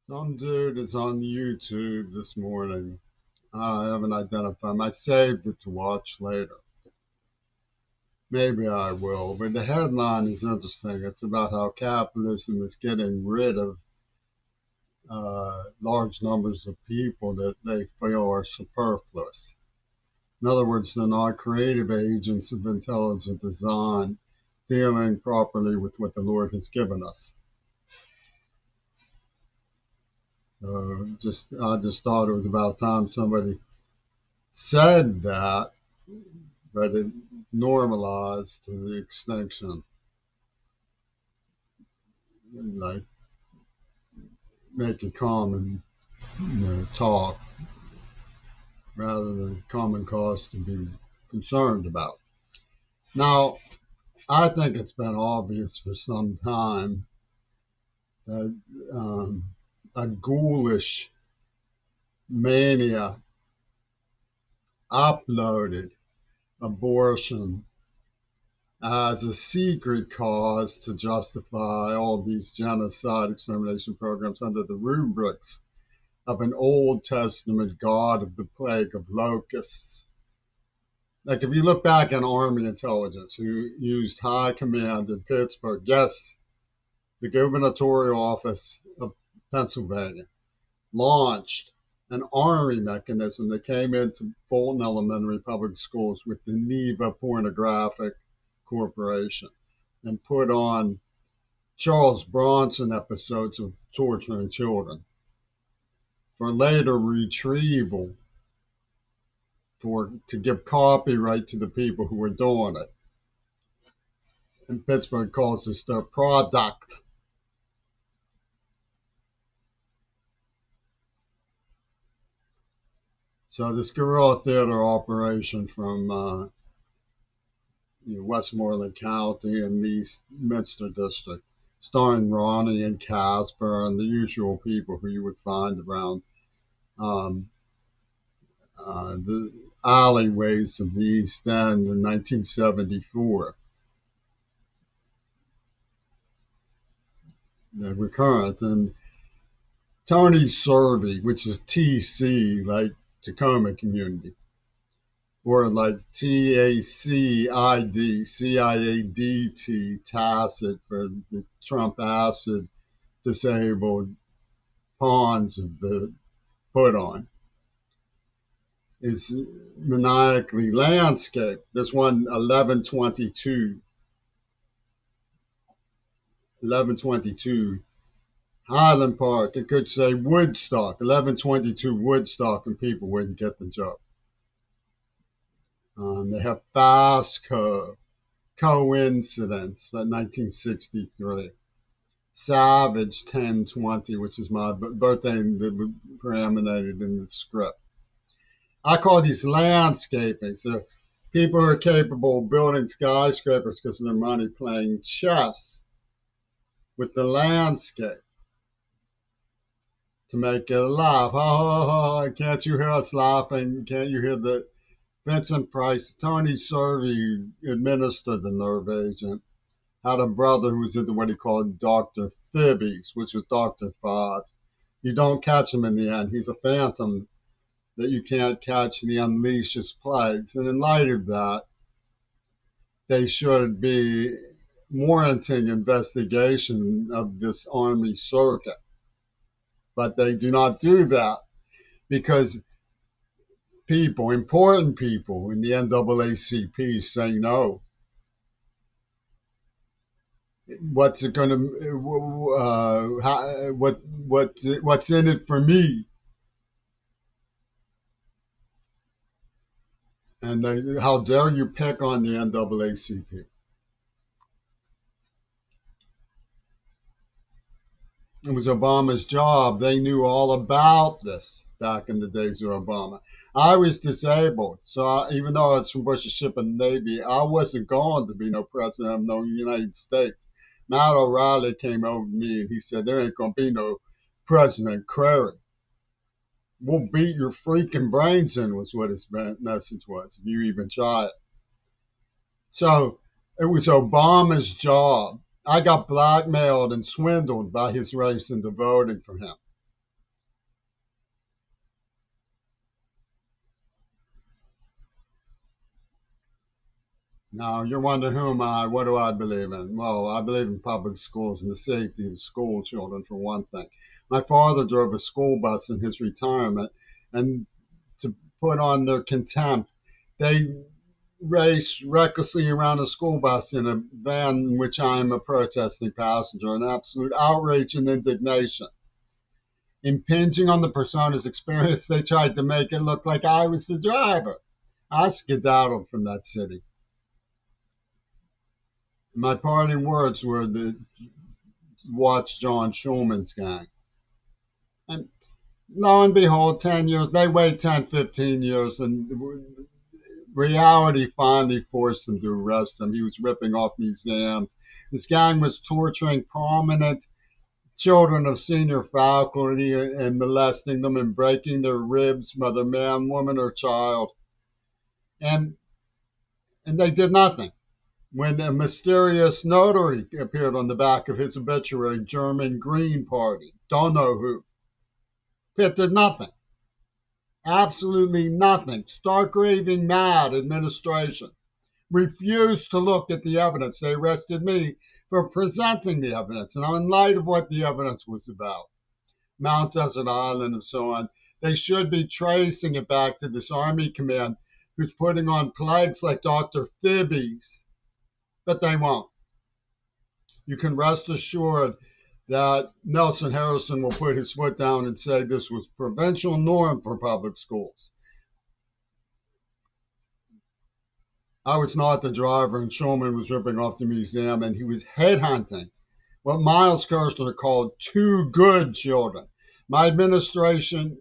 Some dude is on YouTube this morning. I haven't identified him. I saved it to watch later. Maybe I will, but the headline is interesting. It's about how capitalism is getting rid of large numbers of people that they feel are superfluous. In other words, they're not creative agents of intelligent design dealing properly with what the Lord has given us. So I just thought it was about time somebody said that, but it normalized to the extinction, like make it common, talk rather than common cause to be concerned about. Now, I think it's been obvious for some time that a ghoulish mania uploaded abortion as a secret cause to justify all these genocide extermination programs under the rubrics of an Old Testament God of the plague of locusts. Like if you look back on Army intelligence, who used high command in Pittsburgh, yes, the gubernatorial office of Pennsylvania launched an army mechanism that came into Fulton Elementary Public Schools with the Neva Pornographic Corporation and put on Charles Bronson episodes of torturing children for later retrieval to give copyright to the people who were doing it. And Pittsburgh calls this their product. So this guerrilla theater operation from Westmoreland County and the Eastminster District, starring Ronnie and Casper and the usual people who you would find around the alleyways of the East End in 1974. They're recurrent. And Tony Servey, which is TC, like Tacoma Community, or like TACID, CIADT, tacit for the Trump acid disabled pawns of the put on, is maniacally landscape. There's one 1122 Highland Park. It could say Woodstock, 1122 Woodstock, and people wouldn't get the joke. They have fast coincidence, but 1963. Savage 1020, which is my birthday that preeminated in the script. I call these landscaping. So people are capable of building skyscrapers because of their money playing chess with the landscape to make it laugh. Oh, can't you hear us laughing? Can't you hear the Vincent Price, Tony Servey administered the nerve agent, had a brother who was into what he called Dr. Fibbies, which was Dr. Fobbs. You don't catch him in the end. He's a phantom that you can't catch, and he unleashes plagues. And in light of that, they should be warranting investigation of this army circuit. But they do not do that because important people in the NAACP say no. What's it going to? What's in it for me? And how dare you pick on the NAACP? It was Obama's job. They knew all about this back in the days of Obama. I was disabled, so even though I was from Bush's ship and Navy, I wasn't going to be no president of no United States. Matt O'Reilly came over to me and he said, there ain't going to be no President Crary. We'll beat your freaking brains in, was what his message was, if you even try it. So it was Obama's job. I got blackmailed and swindled by his race into voting for him. Now, you're wondering, who am I? What do I believe in? Well, I believe in public schools and the safety of school children, for one thing. My father drove a school bus in his retirement, and to put on their contempt, they raced recklessly around a school bus in a van in which I am a protesting passenger, an absolute outrage and indignation. Impinging on the persona's experience, they tried to make it look like I was the driver. I skedaddled from that city. My parting words were to watch John Schulman's gang. And lo and behold, 10 years, they wait 10, 15 years, and reality finally forced them to arrest him. He was ripping off museums. This gang was torturing prominent children of senior faculty and molesting them and breaking their ribs, whether man, woman, or child. And they did nothing. When a mysterious notary appeared on the back of his obituary, German Green Party, don't know who. Pitt did nothing. Absolutely nothing. Stark raving mad administration. Refused to look at the evidence. They arrested me for presenting the evidence, and in light of what the evidence was about, Mount Desert Island and so on, they should be tracing it back to this Army command who's putting on plagues like Dr. Fibbies, but they won't. You can rest assured that Nelson Harrison will put his foot down and say this was provincial norm for public schools. I was not the driver, and Schulman was ripping off the museum, and he was headhunting what Miles Kirshner called too good children. My administration,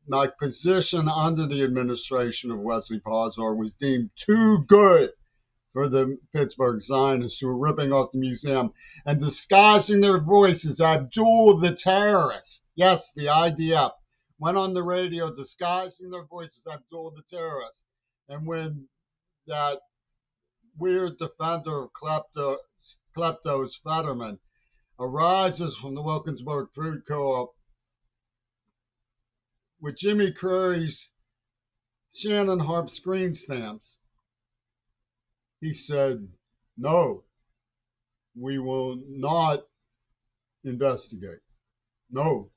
my position under the administration of Wesley Posner was deemed too good for the Pittsburgh Zionists, who were ripping off the museum and disguising their voices. Abdul the terrorist, yes, the IDF, went on the radio disguising their voices. Abdul the terrorist. And when that weird defender of kleptos Fetterman arises from the Wilkinsburg Food Co-op with Jimmy Curry's Shannon Harp screen stamps, he said, no, we will not investigate. No,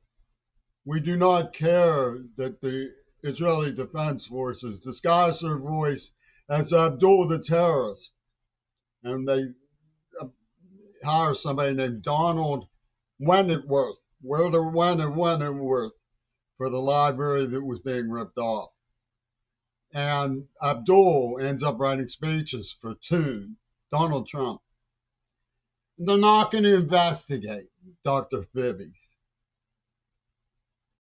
we do not care that the Israeli Defense Forces disguise their voice as Abdul the terrorist. And they hire somebody named Donald Wentworth, Wentworth, for the library that was being ripped off. And Abdul ends up writing speeches for Donald Trump. They're not going to investigate Dr. Fibbies.